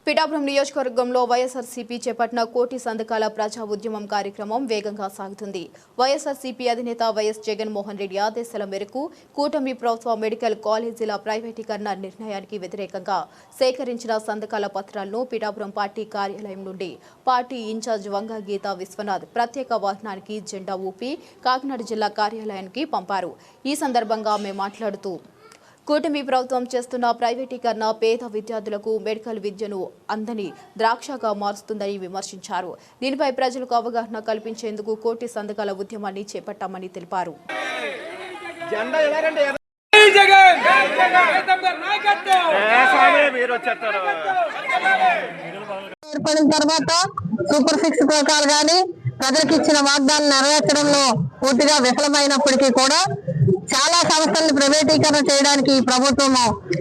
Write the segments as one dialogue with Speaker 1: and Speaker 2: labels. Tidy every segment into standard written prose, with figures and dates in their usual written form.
Speaker 1: పిఠాపురం నియోజకవర్గంలో వైఎస్ఆర్సీపీ చేపట్టిన కోటి సంతకాల ప్రజా ఉద్యమం కార్యక్రమం వేగంగా సాగుతుంది. వైఎస్ఆర్సీపీ అధినేత వైఎస్ జగన్మోహన్ రెడ్డి ఆదేశాల మేరకు కూటమి ప్రభుత్వ మెడికల్ కాలేజీల ప్రైవేటీకరణ నిర్ణయానికి వ్యతిరేకంగా సేకరించిన సంతకాల పత్రాలను పిఠాపురం పార్టీ కార్యాలయం నుండి పార్టీ ఇన్ఛార్జ్ వంగ గీతా విశ్వనాథ్ ప్రత్యేక వాహనానికి జెండా ఊపి కాకినాడ జిల్లా కార్యాలయానికి పంపారు. ఈ సందర్భంగా ఆమె మాట్లాడుతూ కూటమి ప్రభుత్వం చేస్తున్న ప్రైవేటీకరణ పేద విద్యార్థులకు మెడికల్ విద్యను అందని ద్రాక్షగా మారుస్తుందని విమర్శించారు. దీనిపై ప్రజలకు అవగాహన కల్పించేందుకు కోటి సంతకాల ఉద్యమాన్ని చేపట్టామని తెలిపారు.
Speaker 2: ఏర్పడిన తర్వాత సూపర్ 6 పథకాలు కానీ ప్రజలకు ఇచ్చిన వాగ్దానం నెరవేర్చడంలో పూర్తిగా విఫలమైనప్పటికీ కూడా చాలా సంస్థలను ప్రైవేటీకరణ చేయడానికి ప్రభుత్వం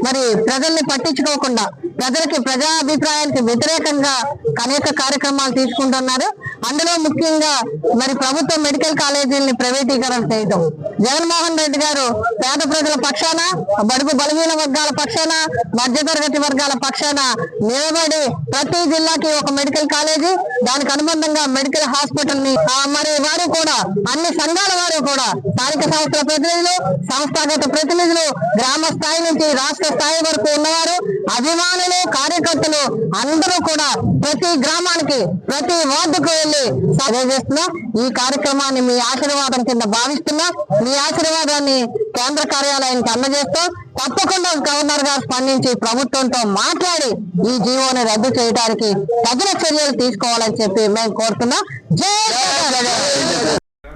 Speaker 2: మరి ప్రజల్ని పట్టించుకోకుండా ప్రజలకి ప్రజాభిప్రాయానికి వ్యతిరేకంగా అనేక కార్యక్రమాలు తీసుకుంటున్నారు. అందులో ముఖ్యంగా మరి ప్రభుత్వ మెడికల్ కాలేజీలని ప్రైవేటీకరణ చేయడం. జగన్మోహన్ రెడ్డి గారు పేద ప్రజల పక్షాన, బడుగు బలహీన వర్గాల పక్షాన, మధ్యతరగతి వర్గాల పక్షాన నిలబడి ప్రతి జిల్లాకి ఒక మెడికల్ కాలేజీ, దానికి అనుబంధంగా మెడికల్ హాస్పిటల్ ని మరి వారు కూడా అన్ని సంఘాల వారు కూడా స్థానిక సంస్థల ప్రతినిధులు, సంస్థాగత ప్రతినిధులు, గ్రామ స్థాయి నుంచి రాష్ట్ర స్థాయి వరకు ఉన్నవారు, అభిమానులు, కార్యకర్తలు అందరూ కూడా ప్రతి గ్రామానికి ప్రతి వార్డుకు వెళ్లి చేస్తున్నా. ఈ కార్యక్రమాన్ని మీ ఆశీర్వాదం కింద భావిస్తున్నా. మీ ఆశీర్వాదాన్ని కేంద్ర కార్యాలయానికి అందజేస్తూ తప్పకుండా గవర్నర్ గారు స్పందించి ప్రభుత్వంతో మాట్లాడి ఈ జీవోని రద్దు చేయడానికి తగిన చర్యలు తీసుకోవాలని చెప్పి మేము కోరుతున్నాం.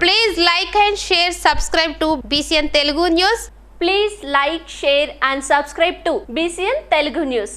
Speaker 3: Please like and share, subscribe to BCN Telugu News.
Speaker 4: Please like, share and subscribe to BCN Telugu News.